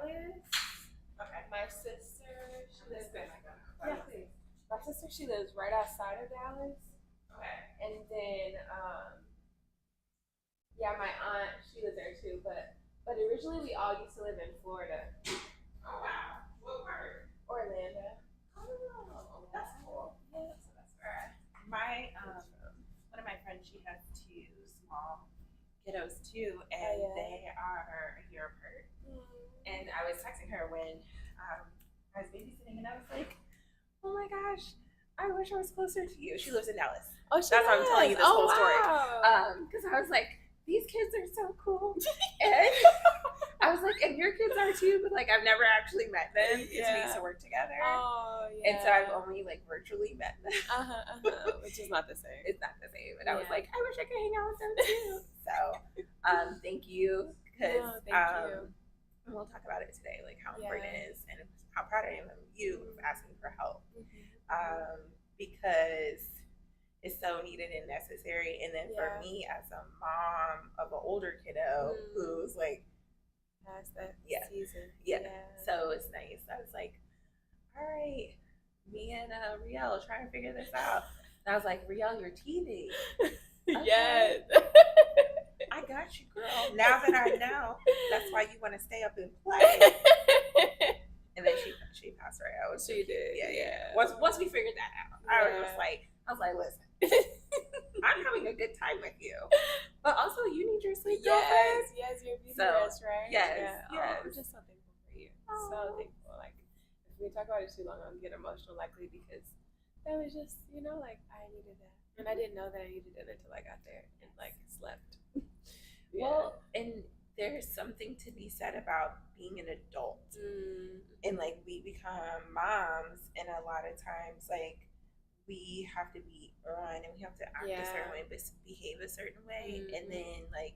Dallas. Okay. My sister, she lives My sister, she lives right outside of Dallas. Okay. And then, my aunt, she lives there too. But originally we all used to live in Florida. Oh wow. What part? Orlando. Oh, that's cool. Yeah, so that's where My one of my friends, she has 2 small kiddos too, and they are a year apart. And I was texting her when I was babysitting, and I was like, "Oh my gosh, I wish I was closer to you." She lives in Dallas. Oh, That's why I'm telling you this whole story. Wow. Because I was like, these kids are so cool, and I was like, and your kids are too, but like I've never actually met them because we used to work together. Oh, yeah. And so I've only like virtually met them. Which is not the same. It's not the same. And I was like, I wish I could hang out with them too. So, thank you, because and we'll talk about it today, like how important it is and how proud I am of you of asking for help, because it's so needed and necessary. And then for me as a mom of an older kiddo who's like past that season, so it's nice. I was like, all right, me and Riel trying to figure this out. And I was like, Riel, you're TV. Okay. Yes. I got you, girl. Now that I know, that's why you want to stay up and play. And then she passed right out. She did. Yeah. Once we figured that out, I was like, listen, I'm having a good time with you, but also you need your sleep. Yes, you're beauty rest, right? Yes. I'm just so thankful for you. So thankful. Like, if we talk about it too long, I'm getting emotional, likely because that was just, like I needed that, and I didn't know that I needed it until I got there and like slept. Well, and there's something to be said about being an adult, and like we become moms, and a lot of times like we have to be on and we have to act a certain way, behave a certain way, and then like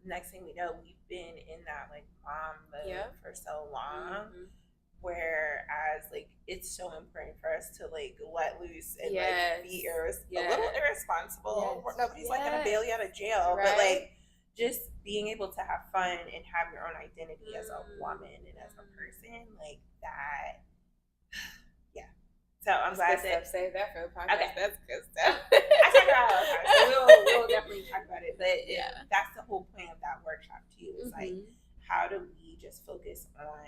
next thing we know, we've been in that like mom mode for so long. Whereas like it's so important for us to like let loose and like be a little irresponsible. Nobody's like gonna bail you out of jail, but like just being able to have fun and have your own identity as a woman and as a person, like that. So I'm glad that save that for the podcast. Okay. That's good stuff. I talk about it all the time, so we'll definitely talk about it. But that's the whole point of that workshop too. Is like, how do we just focus on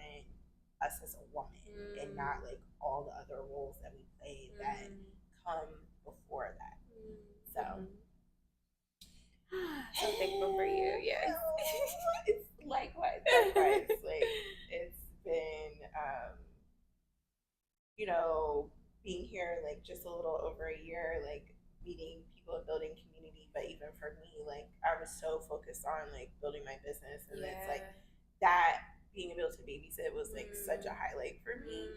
us as a woman and not like all the other roles that we play that come before that. So thankful for you. Yes. Likewise. Like it's been being here like just a little over a year, like meeting people and building community. But even for me, like I was so focused on like building my business, and it's like that being able to babysit was like such a highlight for me,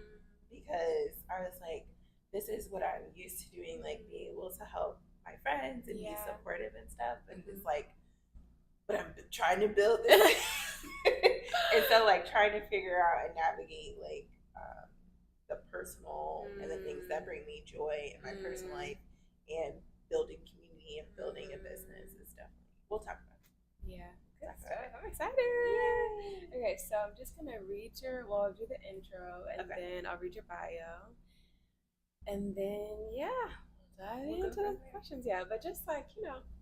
because I was like, this is what I'm used to doing, like being able to help my friends and be supportive and stuff. And it's like, but I'm trying to build this. And so like trying to figure out and navigate like the personal and the things that bring me joy in my personal life, and building community and building a business is definitely, we'll talk about it. Yeah. I'm excited. Yay. Okay, so I'm just gonna I'll do the intro, and then I'll read your bio, and then we'll dive into the questions. But just like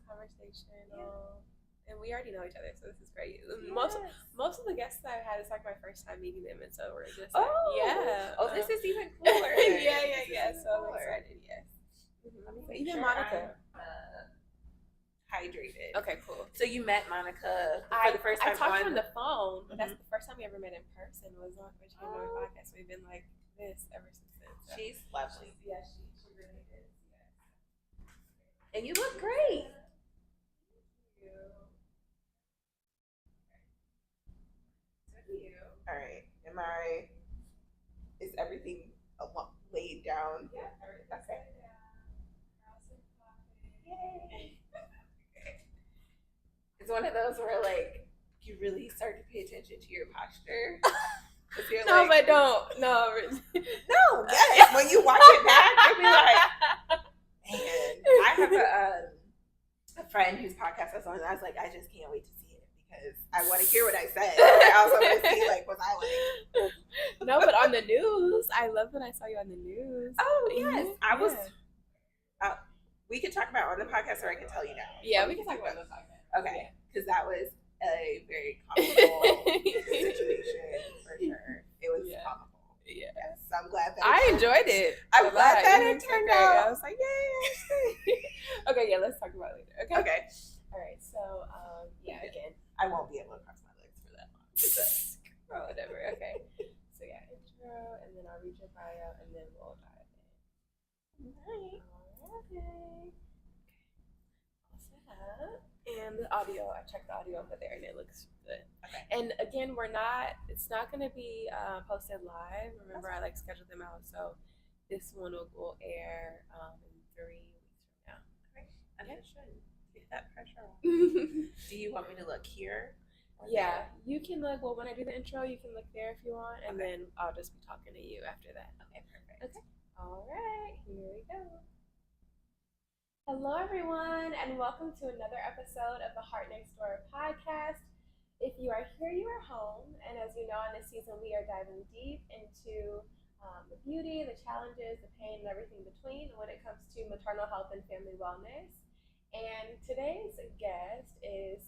conversational, and we already know each other, so this is great. Most of the guests that I've had, it's like my first time meeting them, and so we're just this is even cooler. So I'm excited. Yes. Even Monica. Hydrated. Okay, cool. So you met Monica for the first time? I talked on the phone, but that's the first time we ever met in person was on my podcast. We've been like this ever since then. So. She's lovely. Yeah, she really is. Yes. And you look great. Thank you. All right. Is everything laid down? Yeah, everything's laid down. Yay. It's one of those where like you really start to pay attention to your posture. No, but don't. No. Yes. When you watch it back, you'll be like, man. I have a friend whose podcast I was on, and I was like, I just can't wait to see it because I want to hear what I said. I also want to see like, was I like the news. I love when I saw you on the news. Oh, yes. I was... we could talk about it on the podcast, or I can tell you now. Yeah, we can talk about it on the podcast. Okay, because that was a very comical situation, for sure. It was comical. Yeah. Yes, I'm glad that I enjoyed it. I'm glad that it turned out. I was like, yay. Okay, yeah, let's talk about it later. Okay. All right. So, again, I won't be able to cross my legs for that long. Oh, whatever. Okay. So yeah, intro, and then I'll read your bio, and then we'll dive in. Right. Okay. All set up. And the audio, I checked the audio over there, and it looks good. Okay. And again, it's not going to be posted live. Remember, I scheduled them out, so this one will air in 3 weeks from now. Okay. Understood. Get that pressure on. Do you want me to look here? Yeah, you can look. Well, when I do the intro, you can look there if you want, and then I'll just be talking to you after that. Okay, perfect. Okay. All right, here we go. Hello, everyone, and welcome to another episode of the Heart Next Door podcast. If you are here, you are home, and as you know, in this season, we are diving deep into the beauty, the challenges, the pain, and everything between when it comes to maternal health and family wellness. And today's guest is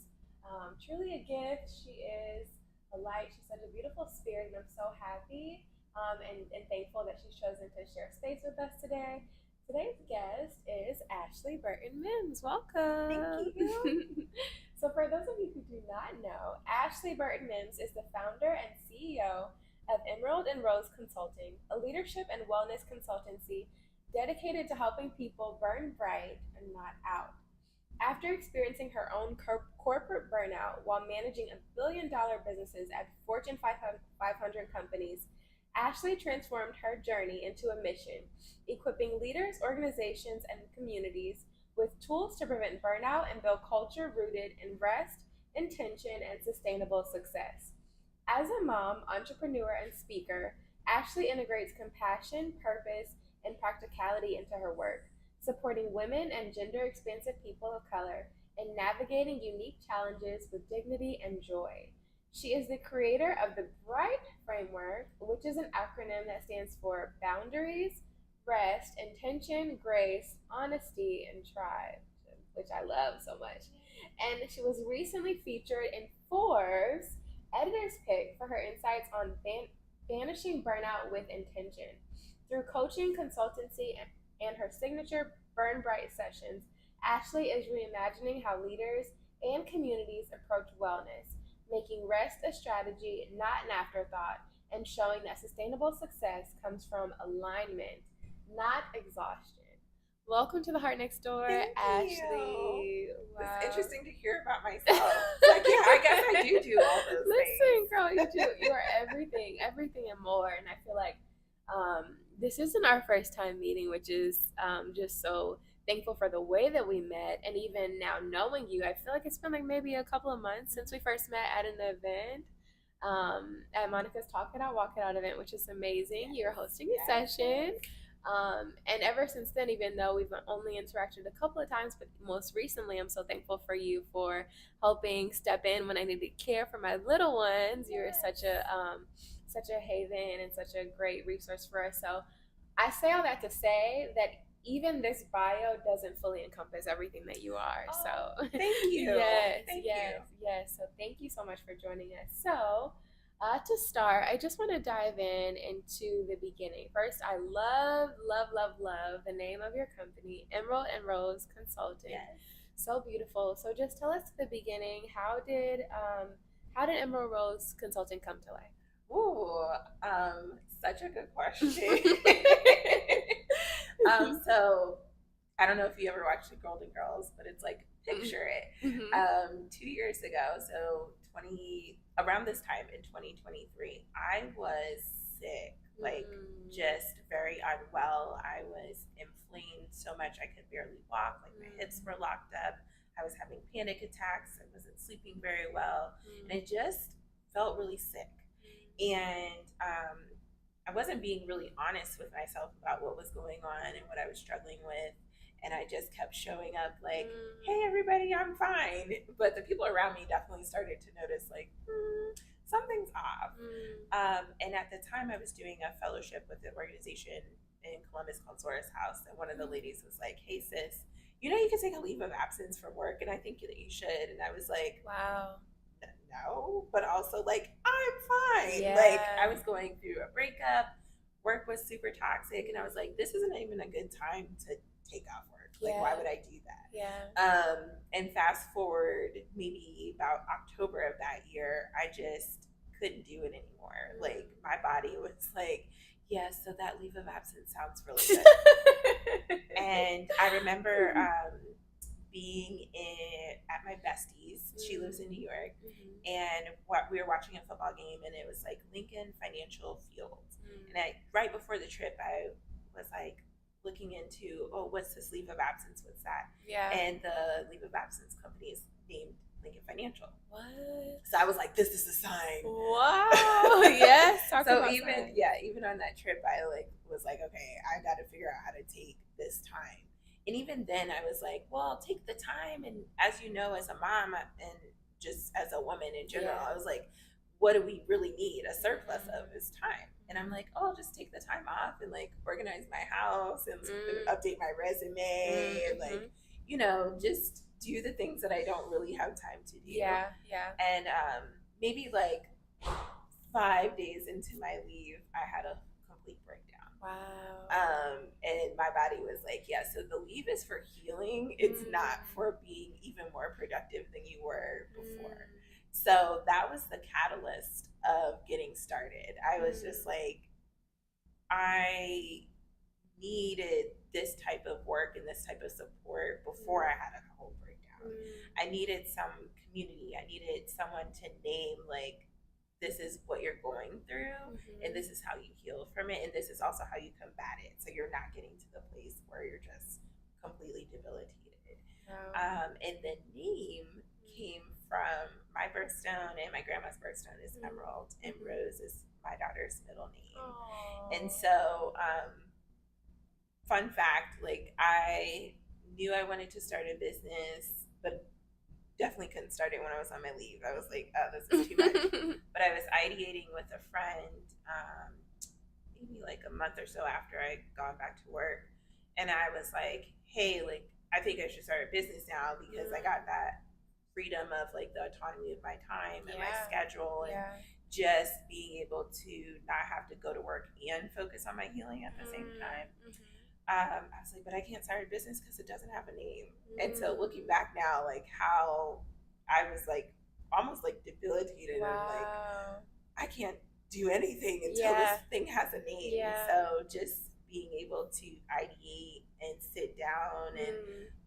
truly a gift. She is a light. She's such a beautiful spirit, and I'm so happy and thankful that she's chosen to share space with us today. Today's guest is Ashley Burton Mims. Welcome. Thank you. So for those of you who do not know, Ashley Burton Mims is the founder and CEO of Emerald and Rose Consulting, a leadership and wellness consultancy dedicated to helping people burn bright and not out. After experiencing her own corporate burnout while managing $1 billion businesses at Fortune 500 companies, Ashley transformed her journey into a mission, equipping leaders, organizations, and communities with tools to prevent burnout and build culture rooted in rest, intention, and sustainable success. As a mom, entrepreneur, and speaker, Ashley integrates compassion, purpose, and practicality into her work, supporting women and gender-expansive people of color in navigating unique challenges with dignity and joy. She is the creator of the BRIGHT framework, which is an acronym that stands for Boundaries, Rest, Intention, Grace, Honesty, and Tribe, which I love so much. And she was recently featured in Forbes' editor's pick for her insights on banishing burnout with intention. Through coaching, consultancy, and her signature Burn Bright sessions, Ashley is reimagining how leaders and communities approach wellness, making rest a strategy, not an afterthought, and showing that sustainable success comes from alignment, not exhaustion. Welcome to the Heart Next Door, Thank Ashley. You. Wow. It's interesting to hear about myself. I guess I do all those things. Listen, girl, you are everything and more. And I feel like this isn't our first time meeting, which is just so thankful for the way that we met. And even now knowing you, I feel like it's been maybe a couple of months since we first met at an event at Monica's Talk It Out, Walk It Out event, which is amazing. You're hosting a session. And ever since then, even though we've only interacted a couple of times, but most recently, I'm so thankful for you for helping step in when I needed care for my little ones. You're such a haven and such a great resource for us. So I say all that to say that even this bio doesn't fully encompass everything that you are. So thank you. Yes. So thank you so much for joining us. So to start, I just want to dive into the beginning. First, I love the name of your company, Emerald and Rose Consulting. Yes. So beautiful. So just tell us the beginning. How did Emerald Rose Consulting come to life? Ooh, such a good question. So I don't know if you ever watched the Golden Girls, but it's picture it. 2 years ago, so around this time in 2023, I was sick, just very unwell. I was inflamed so much I could barely walk. My hips were locked up. I was having panic attacks. I wasn't sleeping very well, and I just felt really sick. And I wasn't being really honest with myself about what was going on and what I was struggling with. And I just kept showing up hey, everybody, I'm fine. But the people around me definitely started to notice something's off. And at the time I was doing a fellowship with the organization in Columbus called Sora's House, and one of the ladies was like, hey sis, you can take a leave of absence from work, and I think that you should. And I was like, wow. No, but also like, I'm fine. Yeah. Like, I was going through a breakup, work was super toxic, and I was like, this isn't even a good time to take off work. Like, why would I do that? Yeah. And fast forward maybe about October of that year, I just couldn't do it anymore. Like, my body was like, yeah, so that leave of absence sounds really good. And I remember being at my bestie's. She lives in New York, and we were watching a football game, and it was like Lincoln Financial Field. And right before the trip, I was like looking into, what's this leave of absence? What's that? Yeah. And the leave of absence company is named Lincoln Financial. What? So I was like, this is a sign. Wow. Yes. So even on that trip, I was like, okay, I got to figure out how to take this time. And even then I was like, well, take the time. And as you know, as a mom and just as a woman in general, I was like, what do we really need a surplus of is time. And I'm like, I'll just take the time off and like organize my house and update my resume and like, just do the things that I don't really have time to do. Yeah. And maybe like 5 days into my leave, I had a complete breakdown. Wow. And my body was like, yeah, so the leave is for healing. It's not for being even more productive than you were before. So that was the catalyst of getting started. I was just like, I needed this type of work and this type of support before I had a whole breakdown. I needed some community. I needed someone to name like, this is what you're going through, and this is how you heal from it, and this is also how you combat it. So you're not getting to the place where you're just completely debilitated. And the name came from my birthstone, and my grandma's birthstone is Emerald, and Rose is my daughter's middle name. Aww. And so, fun fact, like I knew I wanted to start a business, but definitely couldn't start it when I was on my leave. I was like, oh, this is too much. But I was ideating with a friend maybe like a month or so after I'd gone back to work. And I was like, hey, like, I think I should start a business now because I got that freedom of like the autonomy of my time and my schedule and just being able to not have to go to work and focus on my healing at the same time. I was like, but I can't start a business because it doesn't have a name. And so looking back now, like how I was like almost like debilitated and like I can't do anything until this thing has a name. So just being able to ideate and sit down and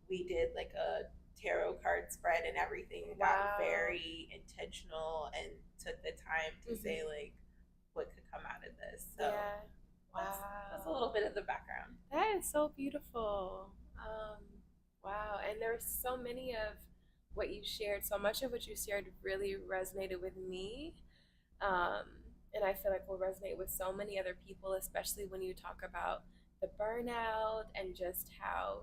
we did like a tarot card spread and everything and got very intentional and took the time to say like what could come out of this. So that's a little bit of the background. That is so beautiful. Wow. And there were so many of what you shared, so much of what you shared really resonated with me. And I feel like will resonate with so many other people, especially when you talk about the burnout and just how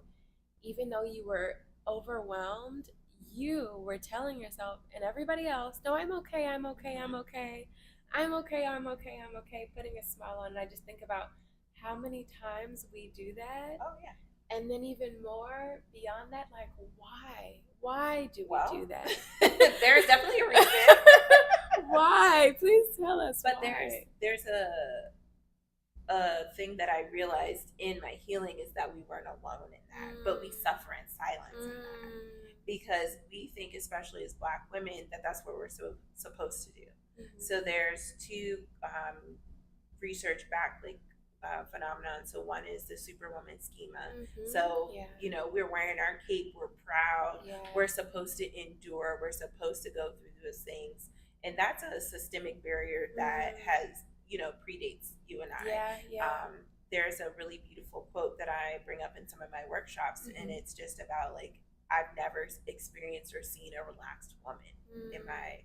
even though you were overwhelmed, you were telling yourself and everybody else, no, I'm okay, I'm okay, I'm okay. I'm okay, I'm okay, I'm okay, putting a smile on. And I just think about how many times we do that. Oh, yeah. And then even more beyond that, like, why? Why do we do that? There's definitely a reason. Why? Please tell us. But there's a thing that I realized in my healing is that we weren't alone in that, but we suffer in silence in that. Because we think, especially as Black women, that that's what we're supposed to do. So there's two research-backed phenomenon. So one is the Superwoman schema. So we're wearing our cape, we're proud, we're supposed to endure, we're supposed to go through those things, and that's a systemic barrier that has predates you and I. There's a really beautiful quote that I bring up in some of my workshops, and it's just about like I've never experienced or seen a relaxed woman in my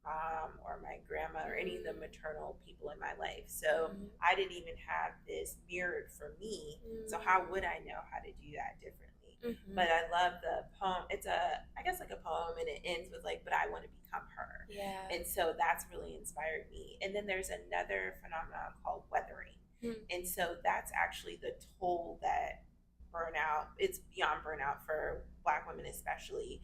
mom or my grandma or any of the maternal people in my life. So I didn't even have this mirrored for me. So how would I know how to do that differently? But I love the poem. It's I guess like a poem, and it ends with like, but I want to become her. Yeah. And so that's really inspired me. And then there's another phenomenon called weathering. And so that's actually the toll that burnout, it's beyond burnout for Black women especially,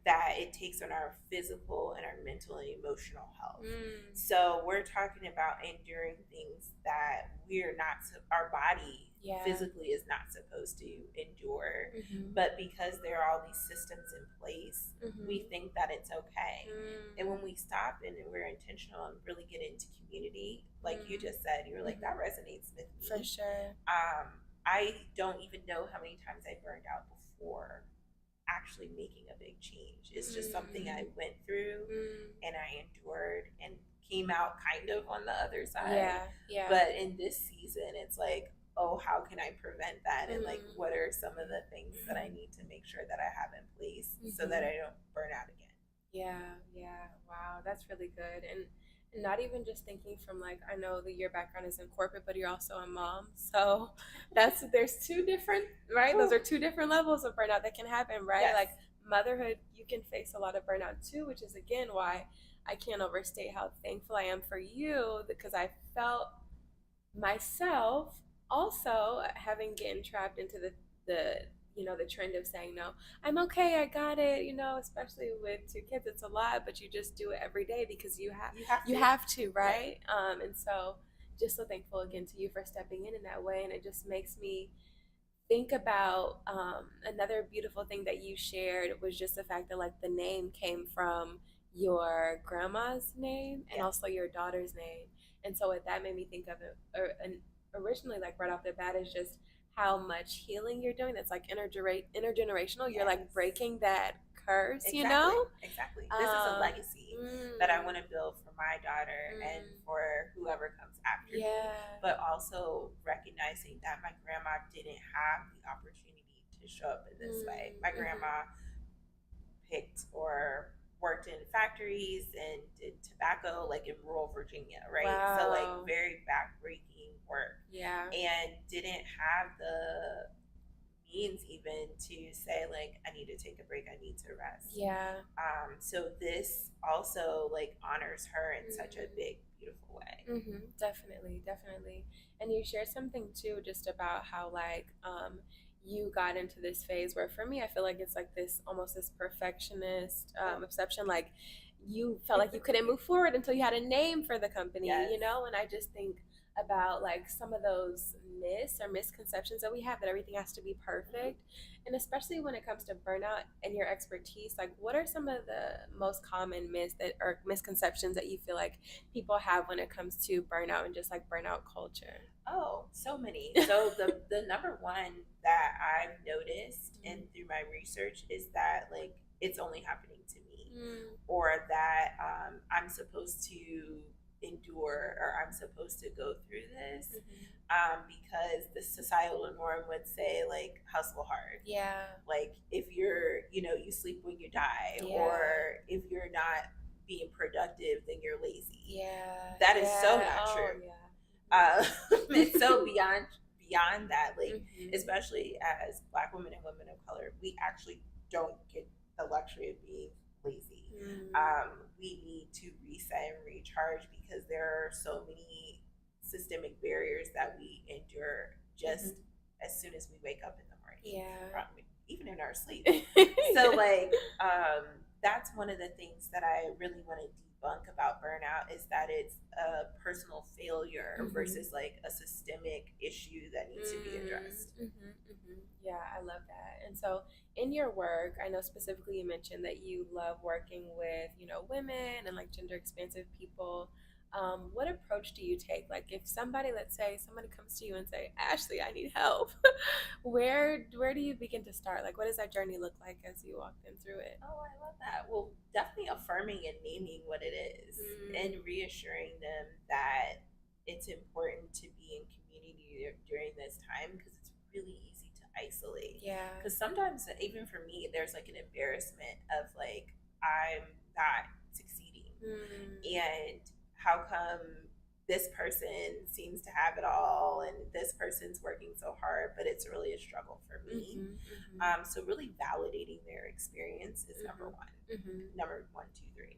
that it takes on our physical and our mental and emotional health. So we're talking about enduring things that we're not, our body physically is not supposed to endure, but because there are all these systems in place, we think that it's okay. And when we stop and we're intentional and really get into community, like you just said, you were like, that resonates with me. For sure. I don't even know how many times I burned out before actually making a big change. It's just something I went through and I endured and came out kind of on the other side. Yeah. But in this season, it's like, oh, how can I prevent that? And like, what are some of the things that I need to make sure that I have in place so that I don't burn out again? Yeah. Wow, that's really good. And not even just thinking from like, I know that your background is in corporate, but you're also a mom, so there's two different, right? Those are two different levels of burnout that can happen, right? Yes. Like motherhood, you can face a lot of burnout too, which is again why I can't overstate how thankful I am for you, because I felt myself also having getting trapped into the the trend of saying no, I'm okay, I got it, especially with two kids, it's a lot, but you just do it every day because you have to, right? And so just so thankful again to you for stepping in that way. And it just makes me think about another beautiful thing that you shared was just the fact that like the name came from your grandma's name and also your daughter's name. And so what that made me think of it originally, like right off the bat, is just how much healing you're doing. That's like intergenerational. You're like breaking that curse, Exactly. This is a legacy that I want to build for my daughter and for whoever comes after me. But also recognizing that my grandma didn't have the opportunity to show up in this way. My grandma picked or worked in factories and did tobacco like in rural Virginia, right? Wow. So like very backbreaking work. And didn't have the means even to say like, I need to take a break, I need to rest. So this also like honors her in such a big, beautiful way. Definitely. And you shared something too just about how like you got into this phase where for me I feel like it's like this almost this perfectionist obsession, like you felt like you couldn't move forward until you had a name for the company. And I just think about like some of those myths or misconceptions that we have that everything has to be perfect. And especially when it comes to burnout and your expertise, like what are some of the most common myths that or misconceptions that you feel like people have when it comes to burnout and just like burnout culture? Oh, so many. So the number one that I've noticed and through my research is that like it's only happening to me, or that I'm supposed to endure or I'm supposed to go through this because the societal norm would say like hustle hard. Like if you're you sleep when you die, or if you're not being productive then you're lazy. That is so not true. It's so beyond that, like especially as Black women and women of color, we actually don't get the luxury of being lazy. We need to reset and recharge because there are so many systemic barriers that we endure just as soon as we wake up in the morning, even in our sleep. So like that's one of the things that I really want to debunk about burnout, is that it's a personal failure versus like a systemic issue that needs to be addressed. Yeah, I love that. And so in your work, I know specifically you mentioned that you love working with, women and like gender expansive people. What approach do you take? Like if let's say somebody comes to you and say, Ashley, I need help, where do you begin to start? Like what does that journey look like as you walk them through it? Oh, I love that. Well, definitely affirming and naming what it is and reassuring them that it's important to be in community during this time, because it's really easy to isolate. Because sometimes even for me there's like an embarrassment of like I'm not succeeding and how come this person seems to have it all and this person's working so hard, but it's really a struggle for me. So really validating their experience is number one. Number 1,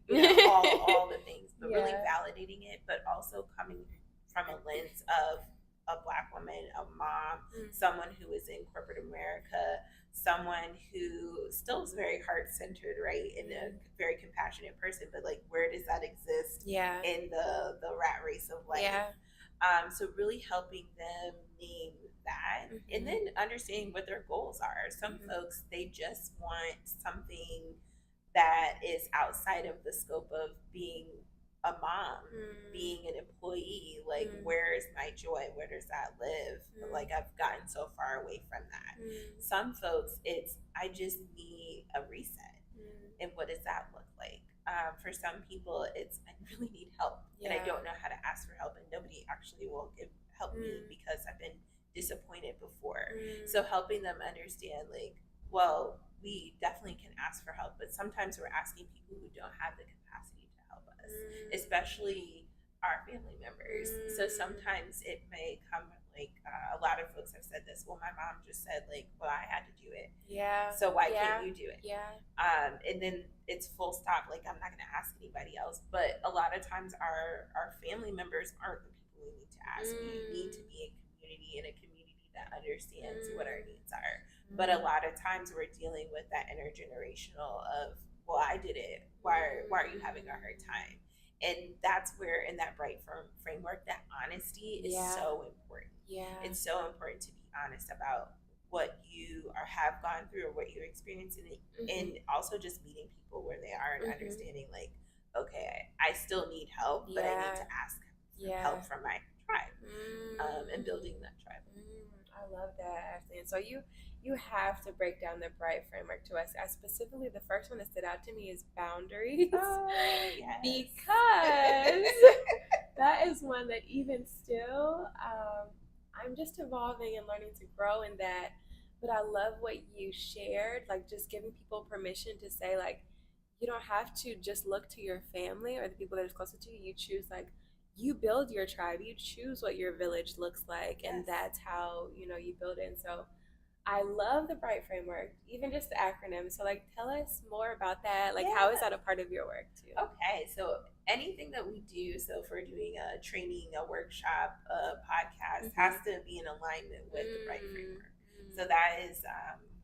2, 3. All the things, but really validating it, but also coming from a lens of a Black woman, a mom, someone who is in corporate America, someone who still is very heart-centered, right, and a very compassionate person, but like, where does that exist in the rat race of life? So really helping them name that, and then understanding what their goals are. Some folks, they just want something that is outside of the scope of being a mom, being an employee. Like, where is my joy? Where does that live? Like, I've gotten so far away from that. Some folks, it's, I just need a reset. And what does that look like? For some people, it's, I really need help, and I don't know how to ask for help, and nobody actually will help me because I've been disappointed before. So helping them understand, like, well, we definitely can ask for help, but sometimes we're asking people who don't have the capacity to help us, especially our family members. So sometimes it may come like, a lot of folks have said this, well, my mom just said, like, well, I had to do it. So why can't you do it? And then it's full stop. Like, I'm not going to ask anybody else. But a lot of times our family members aren't the people we need to ask. We need to be in a community that understands what our needs are. But a lot of times we're dealing with that intergenerational of, well, I did it. Why are you having a hard time? And that's where, in that bright framework, that honesty is so important. It's so important to be honest about what you have gone through or what you're experiencing, and also just meeting people where they are and understanding, like, okay, I still need help, but I need to ask for help from my tribe, and building that tribe. I love that, Ashley. And so you have to break down the bright framework to us. Specifically, the first one that stood out to me is boundaries. Because that is one that even still, I'm just evolving and learning to grow in that. But I love what you shared, like just giving people permission to say, like, you don't have to just look to your family or the people that are closer to you. You choose, like, you build your tribe. You choose what your village looks like, and that's how, you build it. And so I love the BRIGHT framework, even just the acronym. So, like, tell us more about that. Like, how is that a part of your work too? Okay, so anything that we do, so if we're doing a training, a workshop, a podcast, has to be in alignment with the BRIGHT framework. So that is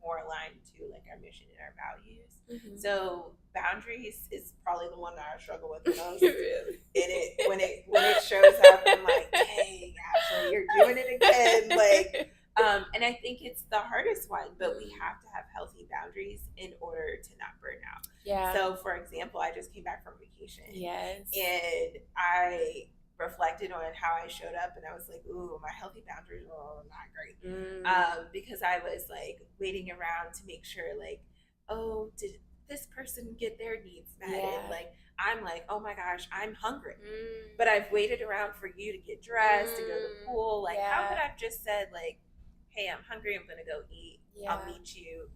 more aligned to, like, our mission and our values. So boundaries is probably the one that I struggle with the most. When it shows up, I'm like, dang, Ashley, you're doing it again. Like, and I think it's the hardest one, but we have to have healthy boundaries in order to not burn out. So, for example, I just came back from vacation. And I reflected on how I showed up, and I was like, ooh, my healthy boundaries are not great. Because I was, like, waiting around to make sure, like, oh, did this person get their needs met? And, like, I'm like, oh my gosh, I'm hungry. But I've waited around for you to get dressed, to go to the pool. Like, how could I have just said, like, hey, I'm hungry, I'm going to go eat. I'll meet you,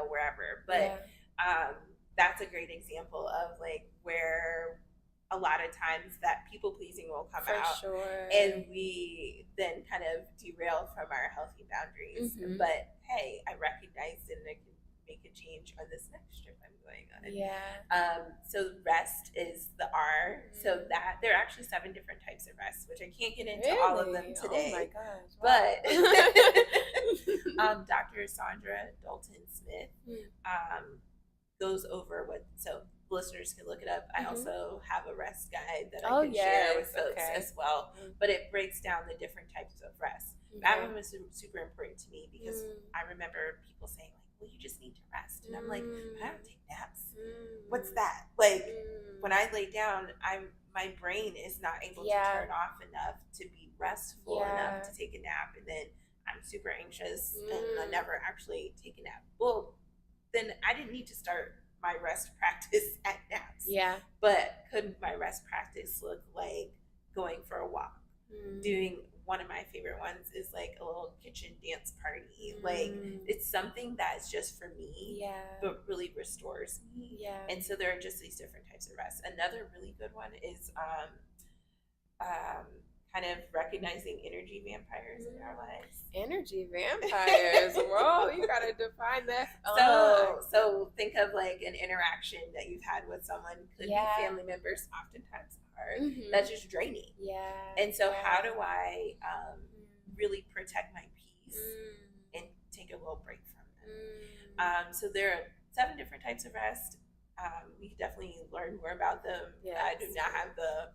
wherever. But that's a great example of, like, where a lot of times that people pleasing will come out. And we then kind of derail from our healthy boundaries. But hey, I recognized it, and I can make a change on this next trip I'm going on. So rest is the R. So that there are actually 7 different types of rest, which I can't get into all of them today. Oh my gosh! Wow. But Dr. Sandra Dalton Smith goes over what, so listeners can look it up. I also have a rest guide that I can share with folks as well. But it breaks down the different types of rest. That one was super important to me because I remember people saying, like, well, you just need to rest. And I'm like, but I don't take naps. What's that? Like, when I lay down, my brain is not able to turn off enough to be restful enough to take a nap. And then I'm super anxious and I never actually take a nap. Well, then I didn't need to start my rest practice at naps. But could my rest practice look like going for a walk? Doing, one of my favorite ones is like a little kitchen dance party. Like, it's something that's just for me, but really restores me. And so there are just these different types of rest. Another really good one is kind kind of recognizing energy vampires in our lives. Energy vampires. Whoa, you gotta define that. So think of like an interaction that you've had with someone, could be family members, oftentimes are, that's just draining. And so how do I really protect my peace and take a little break from them? So there are 7 different types of rest. We can definitely learn more about them. Yes. I do not have the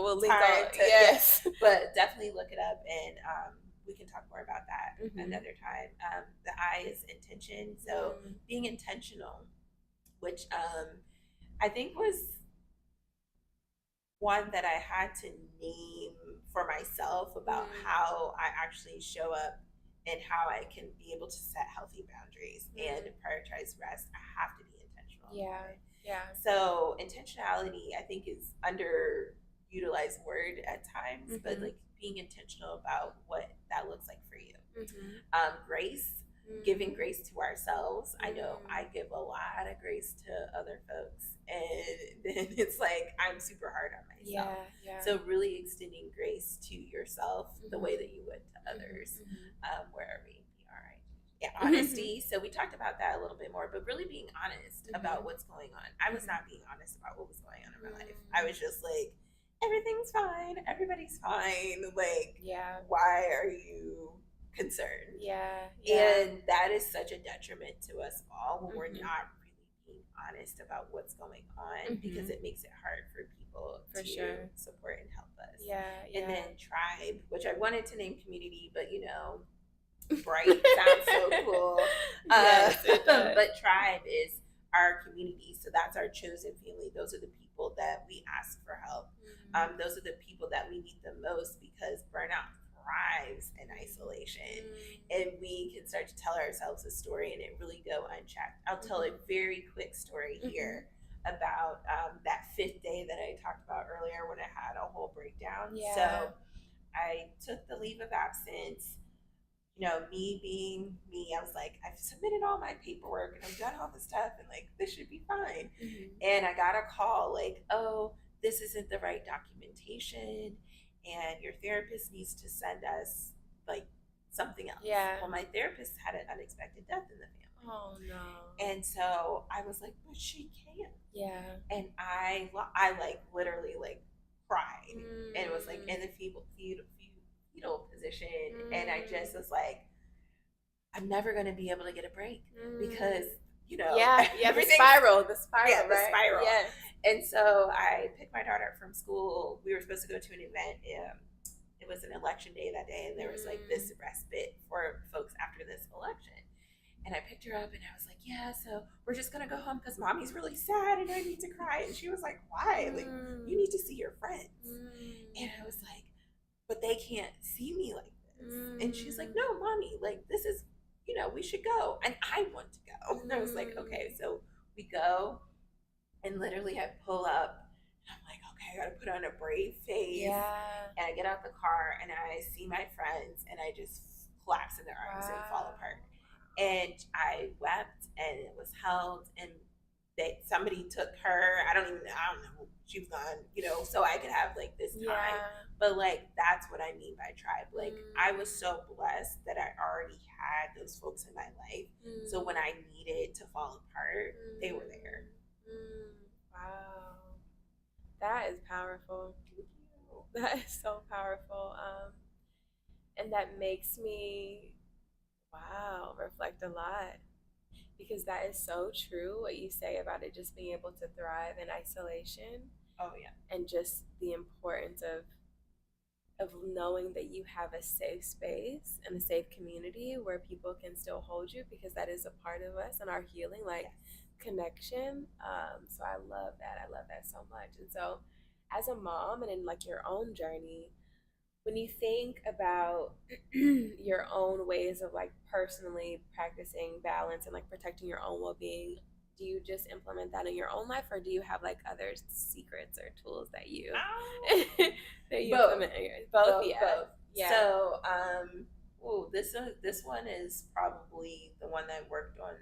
we'll link all yes. But definitely look it up, and we can talk more about that another time. The I is intention. So being intentional, which I think was one that I had to name for myself about how I actually show up and how I can be able to set healthy boundaries and prioritize rest. I have to be intentional. So intentionality, I think, is underutilized word at times, but like being intentional about what that looks like for you. Grace, giving grace to ourselves. I know I give a lot of grace to other folks, and then it's like I'm super hard on myself. So really extending grace to yourself the way that you would to others, wherever you are. Honesty. So we talked about that a little bit more, but really being honest about what's going on. I was not being honest about what was going on in my life. I was just like, everything's fine, everybody's fine. Like, why are you concerned? And that is such a detriment to us all when we're not really being honest about what's going on, because it makes it hard for people to support and help us. And then tribe, which I wanted to name community, but bright sounds so cool. Yes, but tribe is our community. So that's our chosen family. Those are the people that we ask for help. Those are the people that we need the most, because burnout thrives in isolation. And we can start to tell ourselves a story and it really go unchecked. I'll tell a very quick story here about that 5th day that I talked about earlier when I had a whole breakdown. So I took the leave of absence. Me being me, I was like, I've submitted all my paperwork and I've done all the stuff and like, this should be fine. And I got a call like, oh, this isn't the right documentation and your therapist needs to send us like something else. Well, my therapist had an unexpected death in the family. Oh no. And so I was like, but she can't. And I like literally like cried and it was like in the fetal position, and I just was like, I'm never going to be able to get a break because the spiral, right? The spiral. And so I picked my daughter up from school. We were supposed to go to an event. It was an election day that day, and there was like this respite for folks after this election. And I picked her up and I was like, so we're just going to go home because mommy's really sad and I need to cry. And she was like, why? Like, you need to see your friends. And I was like, but they can't see me like this. And she's like, no, mommy, like this is, we should go. And I want to go. And I was like, okay. So we go, and literally I pull up and I'm like, okay, I got to put on a brave face. And I get out the car and I see my friends and I just collapse in their arms and fall apart. And I wept and it was held, and somebody took her. I don't know. She was gone, so I could have like this time. But like, that's what I mean by tribe. Like, I was so blessed that I already had those folks in my life. So when I needed to fall apart, they were there. Wow. That is powerful. Thank you. That is so powerful. And that makes me, reflect a lot. Because that is so true, what you say about it just being able to thrive in isolation. Oh, yeah. And just the importance of knowing that you have a safe space and a safe community where people can still hold you, because that is a part of us and our healing, connection. So I love that. I love that so much. And so as a mom and in like your own journey, when you think about your own ways of like personally practicing balance and like protecting your own well-being, do you just implement that in your own life, or do you have like other secrets or tools that you implement? Both. So this one is probably the one that I worked on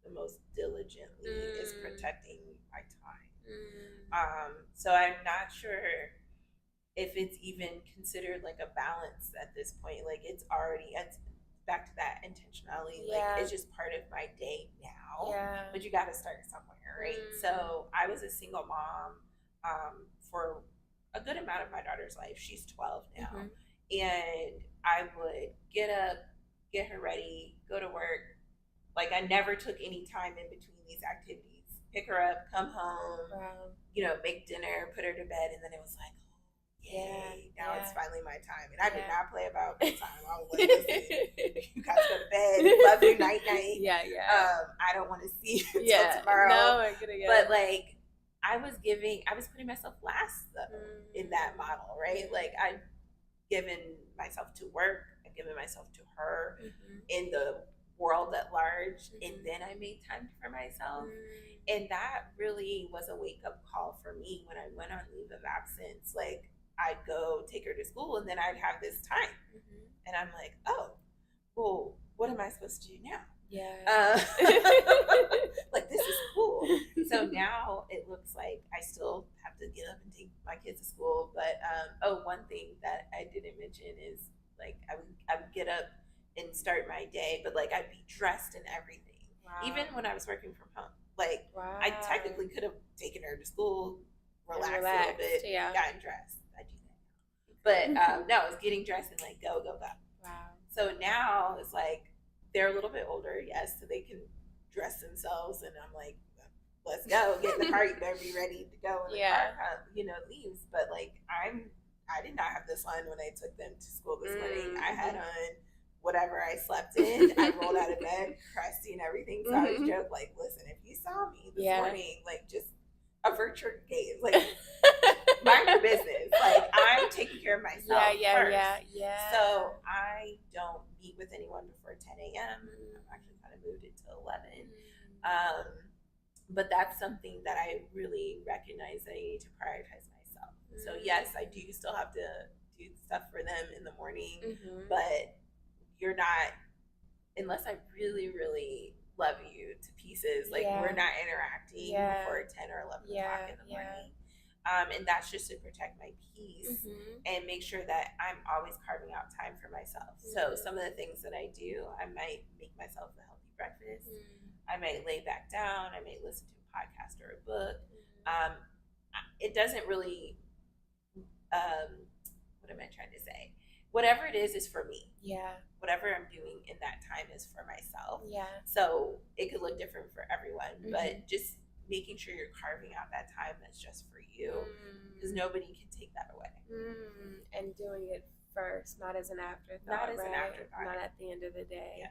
the most diligently, is protecting my time. So I'm not sure if it's even considered like a balance at this point. Like it's already, it's back to that intentionality. Like it's just part of my day now. Yeah. But you got to start somewhere, right? So I was a single mom for a good amount of my daughter's life. She's 12 now. And I would get up, get her ready, go to work. Like I never took any time in between these activities. Pick her up, come home, you know, make dinner, put her to bed, and then it was like, yay, now it's finally my time. And I did not play about my time. I was like, listen, you guys go to bed, love you, night night. I don't want to see you until tomorrow. No, I get it. But like I was putting myself last though in that model, right? Like I've given myself to work, I've given myself to her in the world at large, and then I made time for myself. And that really was a wake-up call for me when I went on leave of absence. Like I'd go take her to school and then I'd have this time, and I'm like, oh well, what am I supposed to do now? Like this is cool. So now it looks like I still have to get up and take my kids to school, but one thing that I didn't mention is like I would get up and start my day, but like I'd be dressed and everything. Even when I was working from home, like I technically could have taken her to school, relaxed a little bit, gotten dressed. I do that, but no, I was getting dressed and like go. So now it's like they're a little bit older, yes, so they can dress themselves, and I'm like, let's go, get in the car. You better be ready to go when the car, leaves. But like I did not have this on when I took them to school this morning. I had on whatever I slept in. I rolled out of bed, crusty and everything. So I was joke like, listen, if you saw me this morning, like just avert your gaze, like mind your business. Like I'm taking care of myself first. So I don't meet with anyone before 10 a.m. I've actually kind of moved it to 11. But that's something that I really recognize that I need to prioritize myself. So yes, I do still have to do stuff for them in the morning, but you're not, unless I really, really love you to pieces, like we're not interacting before 10 or 11 o'clock in the morning. And that's just to protect my peace and make sure that I'm always carving out time for myself. So some of the things that I do, I might make myself a healthy breakfast. I might lay back down. I might listen to a podcast or a book. It doesn't really, what am I trying to say? Whatever it is for me. Whatever I'm doing in that time is for myself. So it could look different for everyone, but just making sure you're carving out that time that's just for you, because nobody can take that away. And doing it first, not as an afterthought. Not at the end of the day.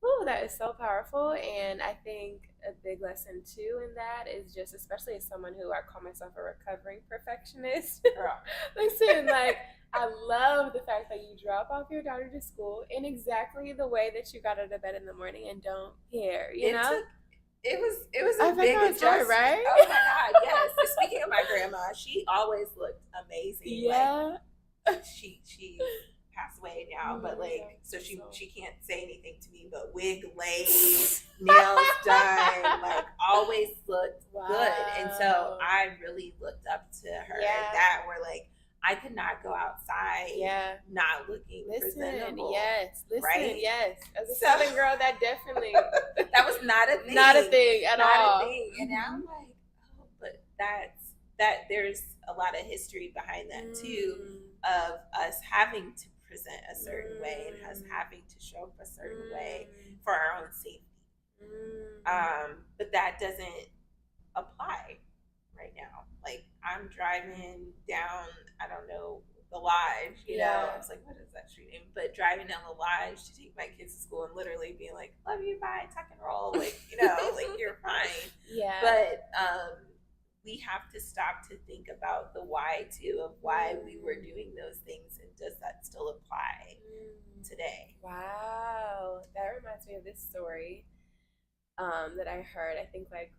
Oh, that is so powerful. And I think a big lesson too in that is just, especially as someone who I call myself a recovering perfectionist. Listen, like I love the fact that you drop off your daughter to school in exactly the way that you got out of bed in the morning and don't care, you know? It was a big adjustment, right? Oh my God, yes. Speaking of my grandma, she always looked amazing. Like, she passed away now, but like, so she can't say anything to me, but wig laid, nails done, like always looked good. And so I really looked up to her at that, where like I could not go outside not looking presentable. Yes. As a Southern girl, that definitely that was not a thing. Not a thing at all. Not a thing. And now I'm like, oh, but that there's a lot of history behind that too, of us having to present a certain way and us having to show up a certain way for our own safety. But that doesn't apply right now. Like I'm driving down, I don't know, the Lodge, you know, I was like, what is that street name? But driving down the Lodge to take my kids to school and literally being like, love you, bye, tuck and roll, like, you know, like you're fine. But we have to stop to think about the why too, of why we were doing those things, and does that still apply today? Wow, that reminds me of this story that I heard. I think like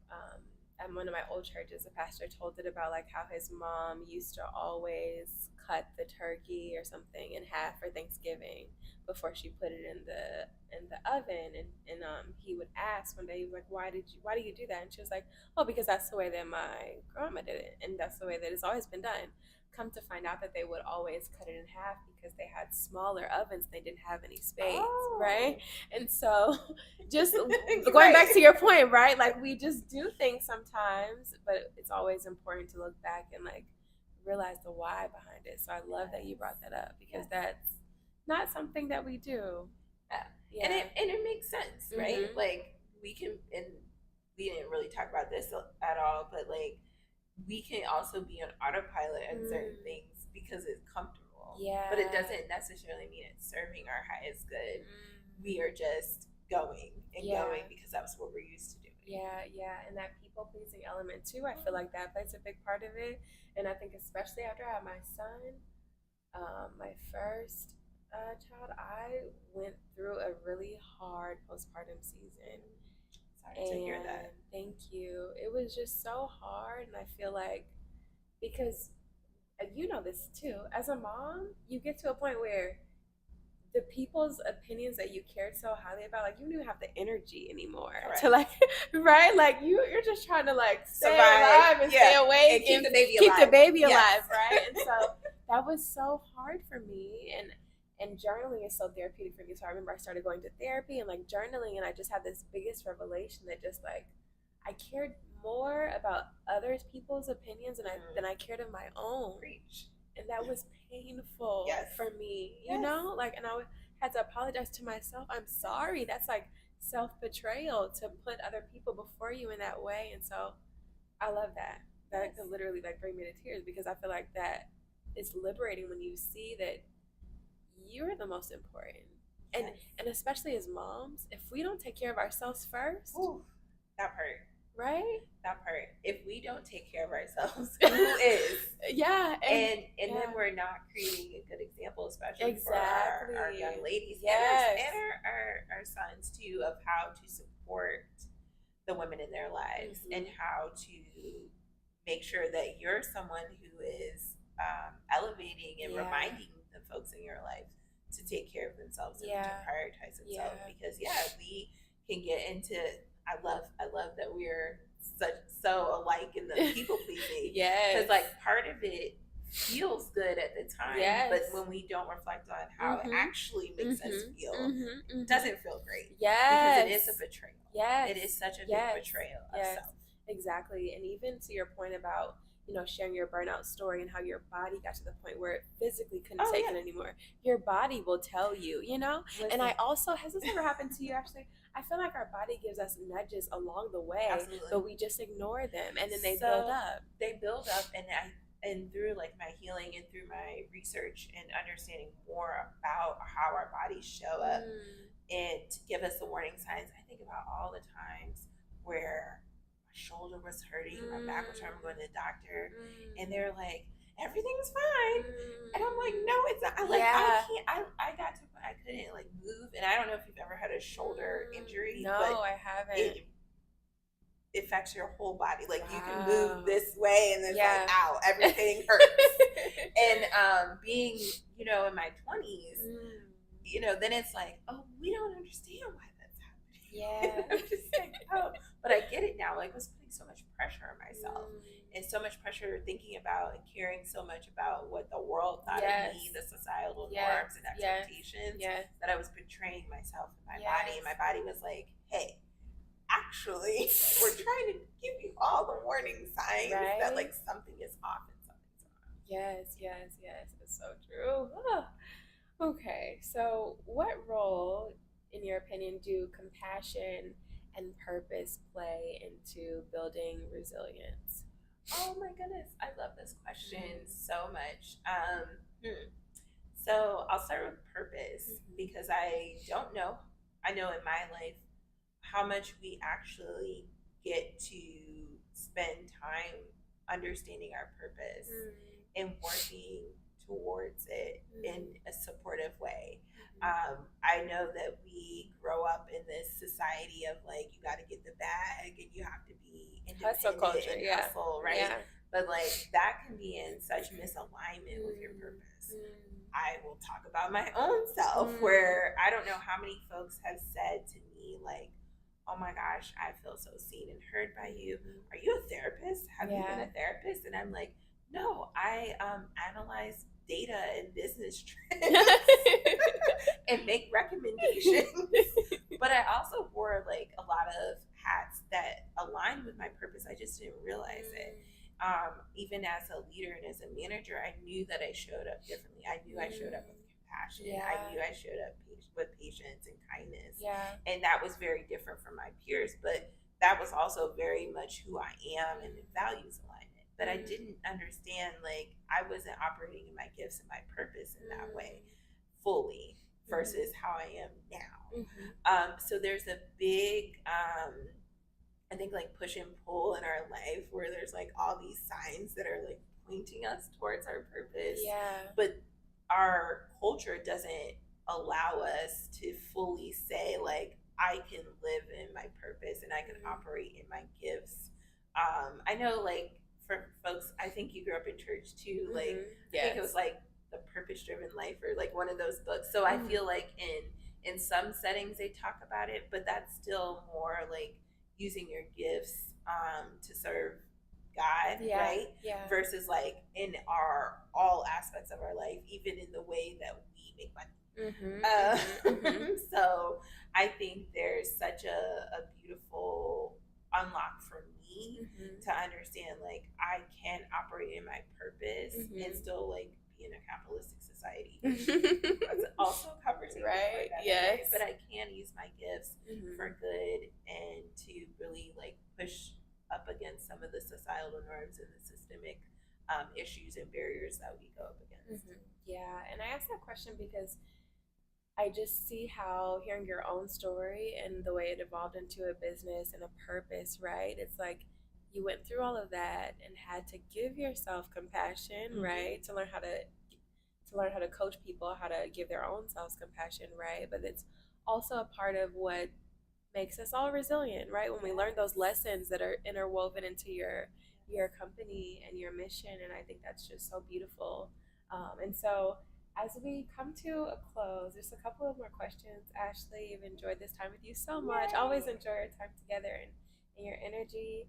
at one of my old churches, a pastor told it about like how his mom used to always cut the turkey or something in half for Thanksgiving before she put it in the oven, and he would ask one day, he was like, why do you do that? And she was like, oh, because that's the way that my grandma did it, and that's the way that it's always been done. come to find out that they would always cut it in half because they had smaller ovens. They didn't have any space, right? And so just going back to your point, right? Like we just do things sometimes, but it's always important to look back and like realize the why behind it. So I love that you brought that up because that's not something that we do. Yeah. And it makes sense, right? Like we can, and we didn't really talk about this at all, but like we can also be on autopilot on certain things because it's comfortable. Yeah. But it doesn't necessarily mean it's serving our highest good. We are just going and going because that's what we're used to doing. Yeah. And that people pleasing element too, I feel like that plays a big part of it. And I think especially after I had my son, my first child, I went through a really hard postpartum season. Sorry to hear that. Thank you. It was just so hard, and I feel like because you know this too, as a mom, you get to a point where the people's opinions that you cared so highly about, like you don't even have the energy anymore to like, right? Like you're just trying to like stay alive and stay awake and keep the baby alive, right? And so that was so hard for me, and journaling is so therapeutic for me. So I remember I started going to therapy and like journaling, and I just had this biggest revelation that just like I cared more about other people's opinions than I cared of my own. Preach. And that was painful for me, you know? Like, and I had to apologize to myself. I'm sorry. That's like self-betrayal to put other people before you in that way. And so I love that. That could literally like bring me to tears because I feel like that is liberating when you see that you're the most important. And especially as moms, if we don't take care of ourselves first. Ooh, that part. Right? That part. If we don't take care of ourselves, who is? And then we're not creating a good example, especially for our young ladies and our sons too, of how to support the women in their lives and how to make sure that you're someone who is elevating and reminding the folks in your life to take care of themselves and to prioritize themselves because we can get into I love that we're so alike in the people pleasing because like part of it feels good at the time but when we don't reflect on how it actually makes us feel it doesn't feel great because it is a betrayal. It is such a big betrayal of self. Exactly. And even to your point about sharing your burnout story and how your body got to the point where it physically couldn't take it anymore. Your body will tell you, Listen. And I also, has this ever happened to you actually? I feel like our body gives us nudges along the way, but we just ignore them and then they build up. They build up and through like my healing and through my research and understanding more about how our bodies show up and give us the warning signs, I think about all the times where shoulder was hurting, my back was hurting, I'm going to the doctor, and they're like, everything's fine, and I'm like, no, it's not. I can't. I got to, I couldn't like move, and I don't know if you've ever had a shoulder injury. No, but I haven't. It affects your whole body. Like you can move this way, and it's like, ow, everything hurts. And being, in my 20s, then it's like, oh, we don't understand why that's happening. Yeah. I'm just like, oh. But I get it now. Like, I was putting so much pressure on myself and so much pressure thinking about and caring so much about what the world thought of me, the societal norms and expectations, that I was betraying myself and my body. And my body was like, hey, actually, we're trying to give you all the warning signs that, like, something is off and something's wrong. Yes. It's so true. Oh. Okay. So what role, in your opinion, do compassion and purpose play into building resilience? Oh my goodness, I love this question so much. So I'll start with purpose because I don't know. I know in my life how much we actually get to spend time understanding our purpose and working towards it in a supportive way. I know that we grow up in this society of like, you got to get the bag and you have to be independent hustle culture, and hustle, right? Yeah. But like that can be in such misalignment with your purpose. I will talk about my own self where I don't know how many folks have said to me like, oh my gosh, I feel so seen and heard by you. Are you a therapist? Have you been a therapist? And I'm like, No, I analyze data and business trends and make recommendations. But I also wore like a lot of hats that aligned with my purpose. I just didn't realize it. Even as a leader and as a manager, I knew that I showed up differently. I knew I showed up with compassion. Yeah. I knew I showed up with patience and kindness. Yeah. And that was very different from my peers. But that was also very much who I am and the values alignment. But I didn't understand, like, I wasn't operating in my gifts and my purpose in that way fully versus how I am now. So there's a big, I think, like, push and pull in our life where there's like all these signs that are like pointing us towards our purpose. Yeah. But our culture doesn't allow us to fully say, like, I can live in my purpose and I can operate in my gifts. I know, like, for folks, I think you grew up in church too. Like, I think it was like The Purpose Driven Life or like one of those books. So I feel like in some settings they talk about it, but that's still more like using your gifts to serve God, right? Yeah. Versus like in our all aspects of our life, even in the way that we make money. So I think there's such a beautiful unlock for me to understand, like, I can operate in my purpose and still like be in a capitalistic society. That's also covers me, right? Like, yes, but I can use my gifts for good and to really like push up against some of the societal norms and the systemic issues and barriers that we go up against. Yeah, and I asked that question because I just see how hearing your own story and the way it evolved into a business and a purpose, right? It's like you went through all of that and had to give yourself compassion, right? To learn how to coach people, how to give their own selves compassion, right? But it's also a part of what makes us all resilient, right? When we learn those lessons that are interwoven into your company and your mission, and I think that's just so beautiful. And so as we come to a close, there's a couple of more questions. Ashley, I've enjoyed this time with you so much. Yay. Always enjoy our time together and your energy.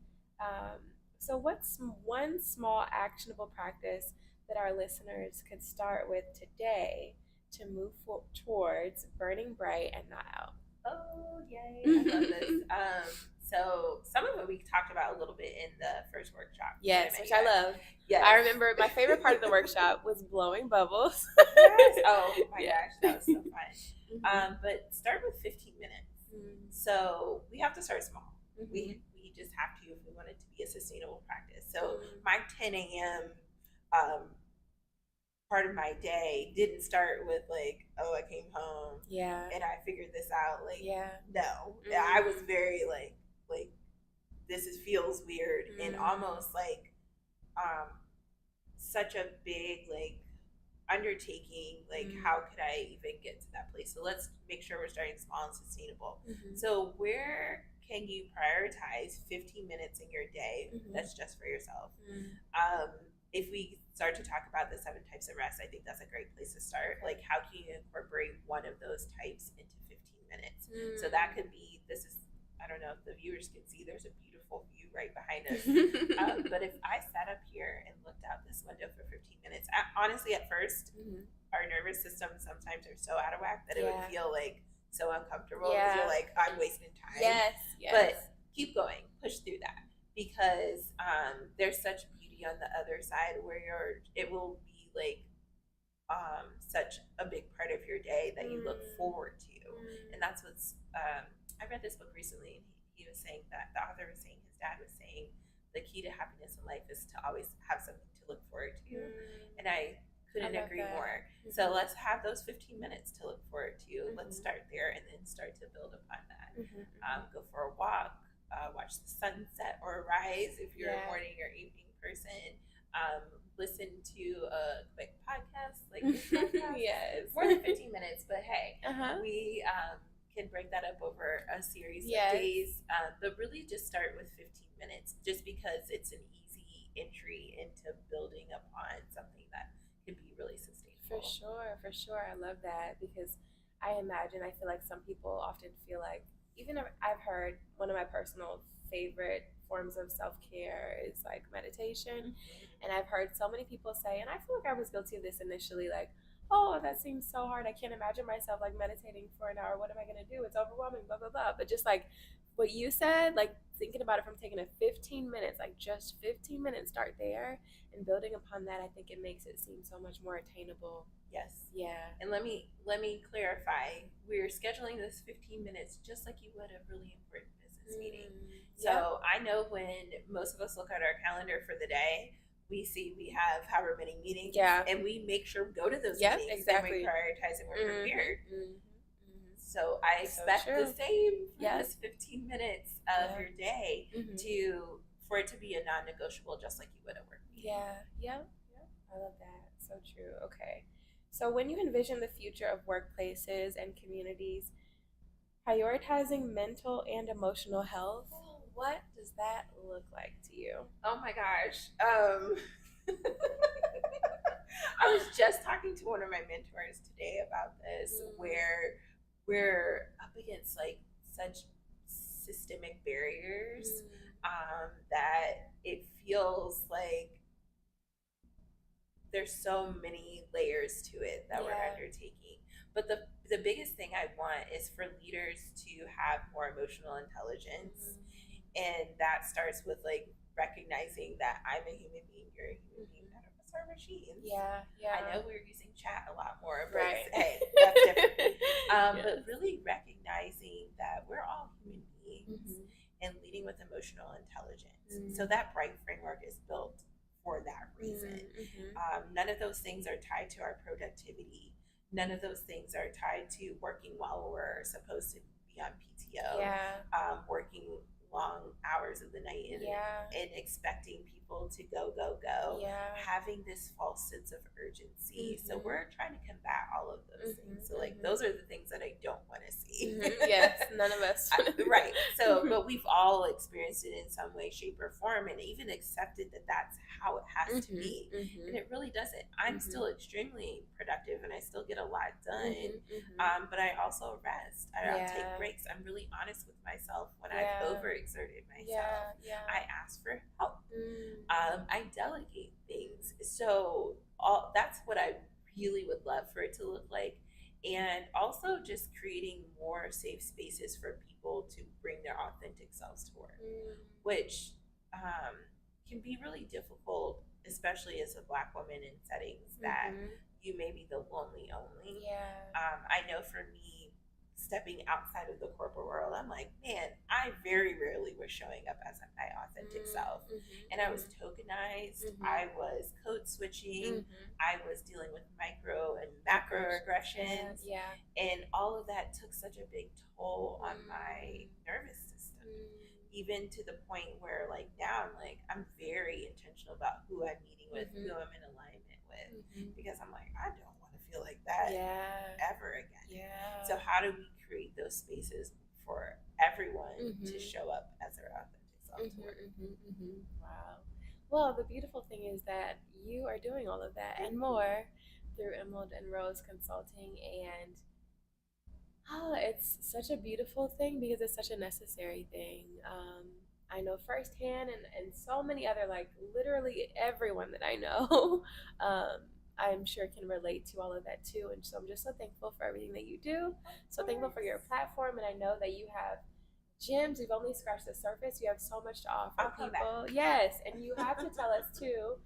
So what's one small actionable practice that our listeners could start with today to move towards burning bright and not out? Oh, yay. I love this. So some of it we talked about a little bit in the first workshop. Yes, which I love. Yes. I remember my favorite part of the workshop was blowing bubbles. Yes. Oh my gosh, that was so fun. But start with 15 minutes. So we have to start small. We just have to if we want it to be a sustainable practice. So my 10 a.m. Part of my day didn't start with like, oh, I came home and I figured this out. Like, no, I was very like this feels weird and almost like such a big like undertaking. Like, how could I even get to that place? So let's make sure we're starting small and sustainable. So where can you prioritize 15 minutes in your day that's just for yourself? If we start to talk about the 7 types of rest, I think that's a great place to start. Like, how can you incorporate one of those types into 15 minutes? So that could be, I don't know if the viewers can see, there's a beautiful view right behind us. But if I sat up here and looked out this window for 15 minutes, honestly, at first, our nervous system sometimes are so out of whack that it would feel like so uncomfortable. Because you're like, I'm wasting time. Yes. But keep going, push through that. Because there's such beauty on the other side where it will be like such a big part of your day that you look forward to. And that's what's I read this book recently, and he was saying that the author was saying, his dad was saying, the key to happiness in life is to always have something to look forward to. And I couldn't agree more. So let's have those 15 minutes to look forward to. Let's start there and then start to build upon that. Go for a walk. Watch the sunset or rise if you're a morning or evening person. Listen to a quick podcast like this podcast. More than 15 minutes, but hey, we can break that up over a series of days. But really just start with 15 minutes just because it's an easy entry into building upon something that can be really sustainable. For sure. I love that because I feel like some people often feel like, even I've heard one of my personal favorite forms of self-care is like meditation. And I've heard so many people say, and I feel like I was guilty of this initially, like, oh, that seems so hard. I can't imagine myself like meditating for an hour. What am I going to do? It's overwhelming, blah, blah, blah. But just like what you said, like thinking about it from taking a 15 minutes, like just 15 minutes, start there and building upon that, I think it makes it seem so much more attainable. Yes. Yeah. And let me clarify. We're scheduling this 15 minutes just like you would a really important business meeting. So I know when most of us look at our calendar for the day, we see we have however many meetings, and we make sure we go to those meetings, exactly. And we prioritize and we're prepared. So I expect the same for this 15 minutes of your day for it to be a non-negotiable, just like you would at work meeting. Yeah. I love that. So true. Okay. So when you envision the future of workplaces and communities, prioritizing mental and emotional health, what does that look like to you? Oh my gosh. I was just talking to one of my mentors today about this, where we're up against like such systemic barriers that it feels like there's so many layers to it that we're undertaking. But the biggest thing I want is for leaders to have more emotional intelligence. And that starts with like recognizing that I'm a human being, you're a human being, none of us are machines. Yeah. I know we're using chat a lot more, but hey, that's different. But really recognizing that we're all human beings and leading with emotional intelligence. So that BRIGHT framework is built for that reason. None of those things are tied to our productivity. None of those things are tied to working while we're supposed to be on PTO, working long hours of the night and expecting people to go, having this false sense of urgency. So we're trying to combat all of those things. So like those are the things that I don't want to see. Yes, none of us. Right. So, but we've all experienced it in some way, shape, or form, and even accepted that that's how it has to be. And it really doesn't. I'm still extremely productive and I still get a lot done. But I also rest. I take breaks. I'm really honest with myself when I've overexerted myself. I ask for help. I delegate things. So that's what I really would love for it to look like. And also just creating more safe spaces for people to bring their authentic selves to work, which can be really difficult, especially as a Black woman in settings that you may be the lonely only. I know for me, stepping outside of the corporate world, I'm like, man, I very rarely was showing up as my authentic self. And I was tokenized. I was code switching. I was dealing with micro and macro aggressions. And all of that took such a big toll on my nervous system, even to the point where like now I'm very intentional about who I'm meeting with, who I'm in alignment with, because I'm like, I don't want to feel like that ever again. So how do we create those spaces for everyone to show up as their authentic self to work? Wow. Well, the beautiful thing is that you are doing all of that and more through Emerald and Rose Consulting, and it's such a beautiful thing because it's such a necessary thing. I know firsthand, and so many other, like literally everyone that I know, I'm sure can relate to all of that too. And so I'm just so thankful for everything that you do. So thankful for your platform. And I know that you have gems. You've only scratched the surface. You have so much to offer people. Yes. And you have to tell us too,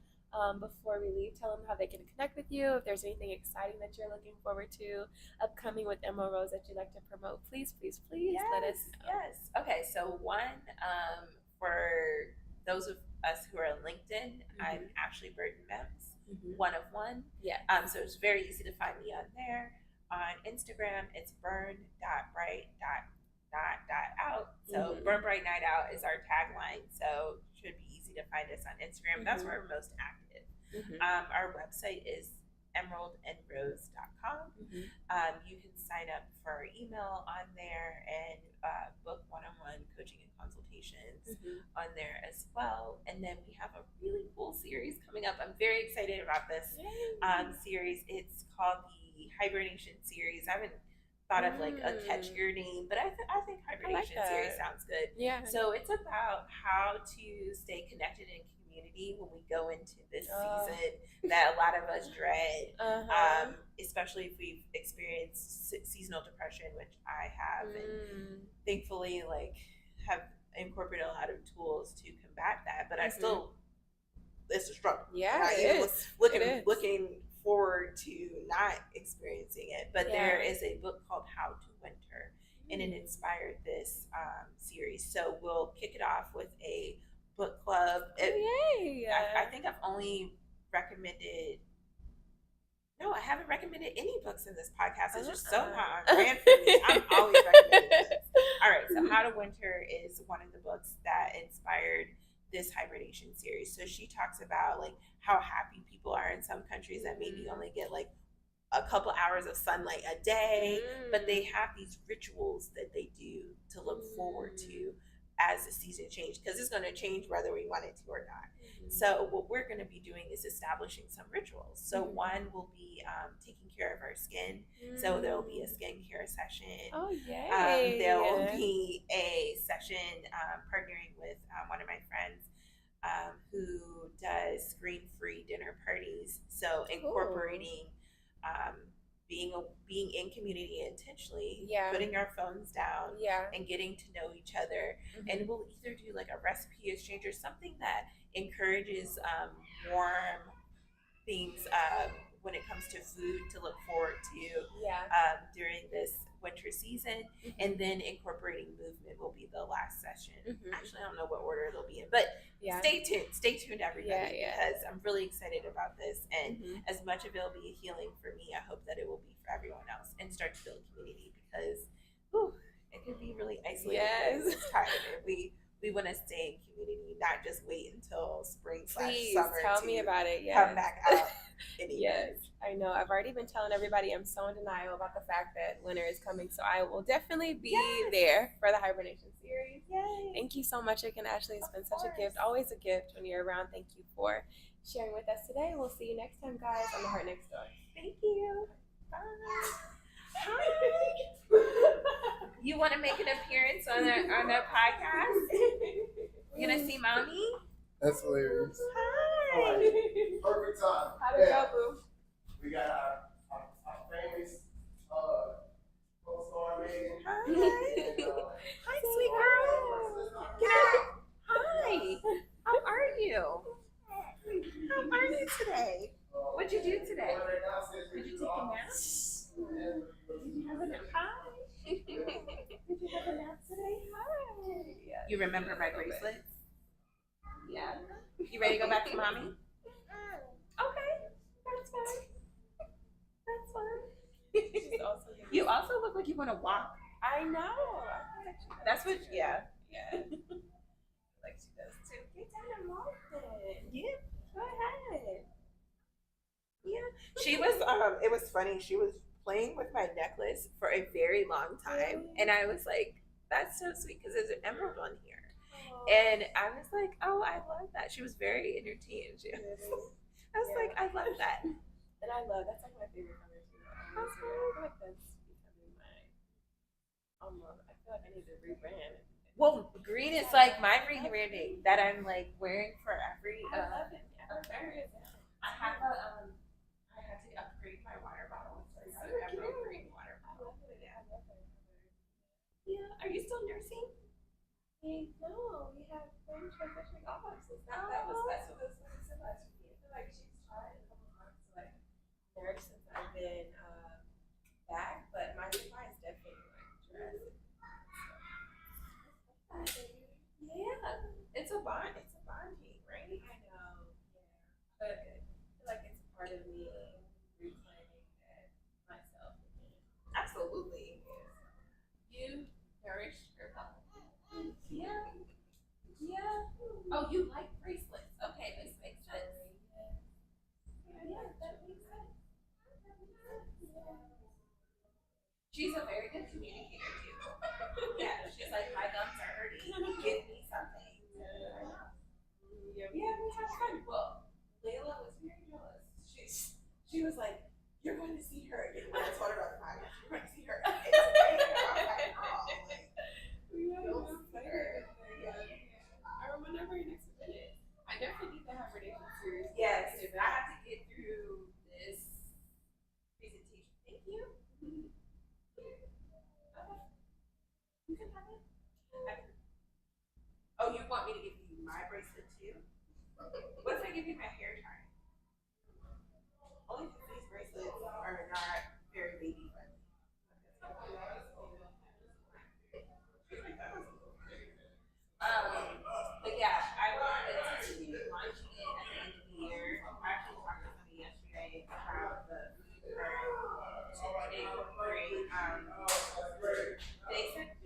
before we leave, tell them how they can connect with you. If there's anything exciting that you're looking forward to upcoming with Emerald Rose that you'd like to promote, please let us know. Okay. So one, for those of us who are on LinkedIn, I'm Ashley Burton Mems. One of one. So it's very easy to find me on there. On Instagram, it's burn.bright.out. So Burn Bright Night Out is our tagline. So it should be easy to find us on Instagram. That's where we're most active. Our website is emeraldandrose.com. You can sign up for our email on there and book one-on-one coaching and consultations on there as well. And then we have a really cool series coming up. I'm very excited about this series. It's called the Hibernation series. I haven't thought of like a catchier name, but I think hibernation series sounds good. Yeah. So it's about how to stay connected in community when we go into this season that a lot of us dread, especially if we've experienced seasonal depression, which I have, and thankfully like have incorporated a lot of tools to combat that. But I still, it's a struggle. Yeah, it is. Looking forward to not experiencing it, but there is a book called How to Winter, and it inspired this series. So we'll kick it off with a book club. I think I've only recommended. No, I haven't recommended any books in this podcast. It's just so not on brand for me. I'm always recommending books. All right, so How to Winter is one of the books that inspired this hibernation series. So she talks about like how happy people are in some countries that maybe only get like a couple hours of sunlight a day, but they have these rituals that they do to look forward to as the season changes, because it's going to change whether we want it to or not. So what we're going to be doing is establishing some rituals. So one will be taking care of our skin. So there will be a skincare session. Oh, yay. There will be a session partnering with one of my friends who does screen-free dinner parties. So incorporating being in community intentionally, putting our phones down, and getting to know each other. And we'll either do like a recipe exchange or something that encourages warm things when it comes to food to look forward to during this winter season. And then incorporating movement will be the last session. Actually, I don't know what order they'll be in, but stay tuned everybody, because I'm really excited about this, and as much of it will be healing for me, I hope that it will be for everyone else, and start to build community, because it can be really isolating at this time, and we want to stay in community, not just wait until spring/summer. Tell me about it. Come back out. I know. I've already been telling everybody I'm so in denial about the fact that winter is coming, so I will definitely be there for the hibernation series. Yay. Thank you so much again, Ashley. It's been such a gift. Always a gift when you're around. Thank you for sharing with us today. We'll see you next time, guys, on The Heart Next Door. Thank you. Bye. Hi. You want to make an appearance on a podcast? You're gonna see mommy? That's hilarious. Hi. Perfect time. How to go, boo? We got our famous co-star Megan. Hi. Hi, sweet girl. Get out. Hi. How are you? How are you today? What'd you do today? Did you take a nap? Did you have a nap? Hi. Did you have a nap today? Hi. You remember my bracelets? Yeah. You ready to go back to mommy? Okay. That's fine. That's fine. You also look like you want to walk. I know. That's what, Yeah. Like she does too. Get down and walk then. Yeah. Go ahead. Yeah. She was, it was funny. She was playing with my necklace for a very long time. And I was like, that's so sweet, because there's an emerald on here. And I was like, oh, I love that. She was very entertained. I was like, I love that. And I love, that's like my favorite color too. I feel like that's becoming my, I feel like I need to rebrand. Well, green is like my rebranding that I'm like wearing for every. I love it. I have a I had to upgrade my water bottle, so I got an emerald green water bottle. Yeah. Are you still nursing? No, we have friends transitioning off. That was what this said last week. I feel like she's tried a couple months to like nurse since I've been back, but my supply is definitely like drastic. Yeah, it's a bonding, right? I know. Yeah, but I feel like it's a part of me reclaiming myself again. Absolutely. You nourish your health. Yeah. Oh, you like bracelets? Okay, this makes sense. Yeah, that makes sense. She's a very good communicator too. Yeah, she's like, my gums are hurting. Give me something. Yeah, we had fun. Well, Layla was very jealous. She was like, you're going to see her again. When I told her about the podcast, you're going to see her again. What's I give you my hair tie? Only because these bracelets are not very baby friendly. But yeah, I wanted to continue launching it at the end of the year. I actually talked to somebody yesterday about the food to incorporate. They said